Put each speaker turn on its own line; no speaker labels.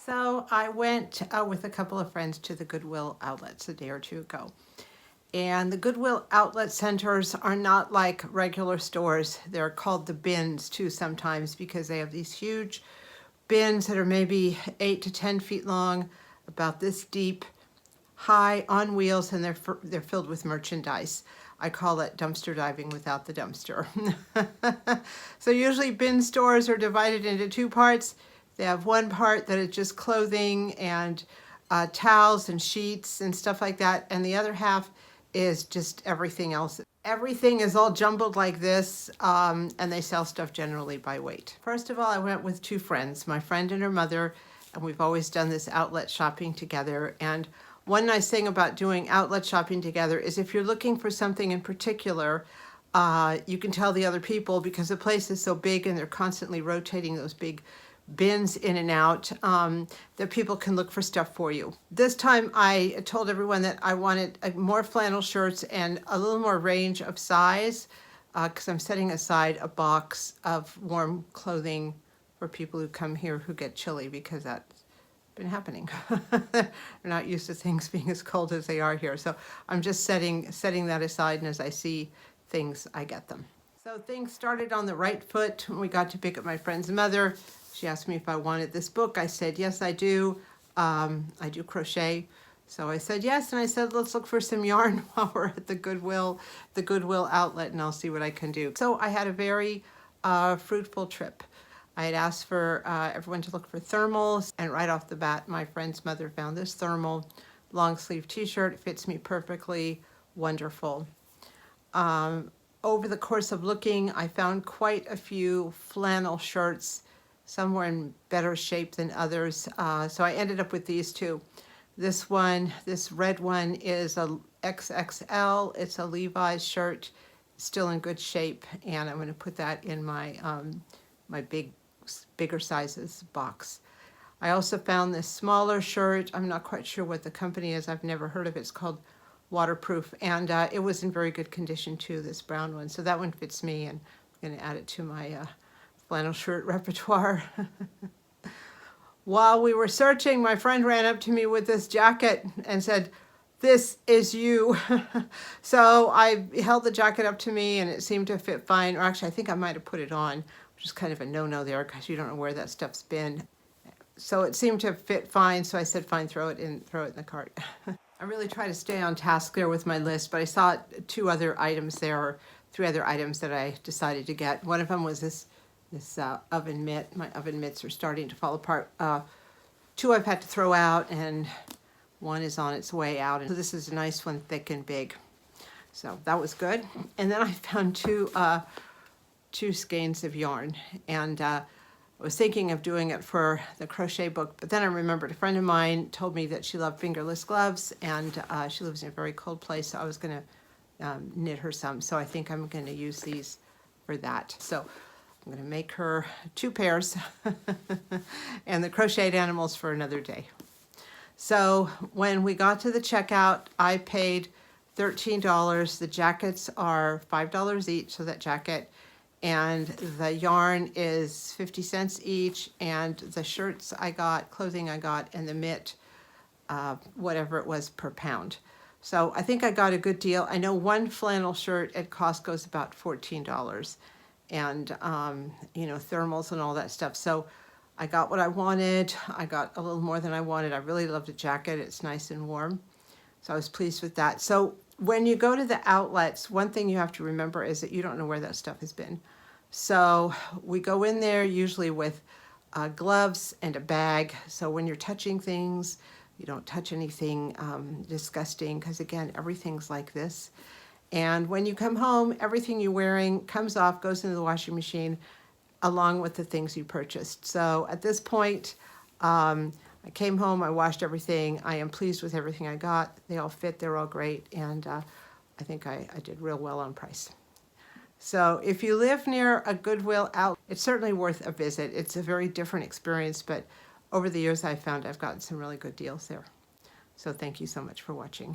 So I went with a couple of friends to the Goodwill outlets a day or two ago. And the Goodwill outlet centers are not like regular stores. They're called the bins too sometimes because they have these huge bins that are maybe 8 to 10 feet long, about this deep, high, on wheels, and they're filled with merchandise. I call it dumpster diving without the dumpster. So usually bin stores are divided into two parts. They have one part that is just clothing and towels and sheets and stuff like that, and the other half is just everything else. Everything is all jumbled like this, and they sell stuff generally by weight. First of all, I went with two friends, my friend and her mother, and we've always done this outlet shopping together. And one nice thing about doing outlet shopping together is if you're looking for something in particular, you can tell the other people because the place is so big and they're constantly rotating those big bins in and out, that people can look for stuff for you. This time I told everyone that I wanted more flannel shirts and a little more range of size because I'm setting aside a box of warm clothing for people who come here who get chilly, because that's been happening. They're not used to things being as cold as they are here. So I'm just setting that aside, and as I see things, I get them. So things started on the right foot when we got to pick up my friend's mother. She asked me if I wanted this book. I said, yes, I do. I do crochet. So I said yes, and I said, let's look for some yarn while we're at the Goodwill outlet, and I'll see what I can do. So I had a very fruitful trip. I had asked for everyone to look for thermals, and right off the bat, my friend's mother found this thermal long sleeve t-shirt. It fits me perfectly, wonderful. Over the course of looking, I found quite a few flannel shirts. Some were in better shape than others, so I ended up with these two. This one, this red one, is a XXL. It's a Levi's shirt, still in good shape, and I'm going to put that in my my bigger sizes box. I also found this smaller shirt. I'm not quite sure what the company is. I've never heard of it. It's called Waterproof, and it was in very good condition too, this brown one. So that one fits me, and I'm going to add it to my flannel shirt repertoire. While we were searching, my friend ran up to me with this jacket and said, "This is you." So I held the jacket up to me, and it seemed to fit fine. Or actually, I think I might have put it on, which is kind of a no-no there because you don't know where that stuff's been. So it seemed to fit fine, so I said, fine, throw it in the cart. I really try to stay on task there with my list, but I saw two other items there, or three other items that I decided to get. One of them was this oven mitt. My oven mitts are starting to fall apart. Two I've had to throw out, and one is on its way out. And so this is a nice one, thick and big. So that was good. And then I found two skeins of yarn, and I was thinking of doing it for the crochet book, but then I remembered a friend of mine told me that she loved fingerless gloves, and she lives in a very cold place, so I was going to knit her some. So I think I'm going to use these for that. So I'm going to make her two pairs and the crocheted animals for another day. So when we got to the checkout, I paid $13. The jackets are $5 each, so that jacket, and the yarn is 50 cents each, and the shirts I got, clothing I got, and the mitt, whatever it was, per pound. So I think I got a good deal. I know one flannel shirt at Costco is about $14, and you know, thermals and all that stuff. So I got what I wanted. I got a little more than I wanted. I really loved the jacket. It's nice and warm. So I was pleased with that. So when you go to the outlets, one thing you have to remember is that you don't know where that stuff has been. So we go in there usually with gloves and a bag. So when you're touching things, you don't touch anything disgusting, because again, everything's like this. And when you come home, everything you're wearing comes off, goes into the washing machine, along with the things you purchased. So at this point, I came home, I washed everything. I am pleased with everything I got. They all fit, they're all great, and I think I did real well on price. So if you live near a Goodwill outlet, it's certainly worth a visit. It's a very different experience, but over the years I've found I've gotten some really good deals there. So thank you so much for watching.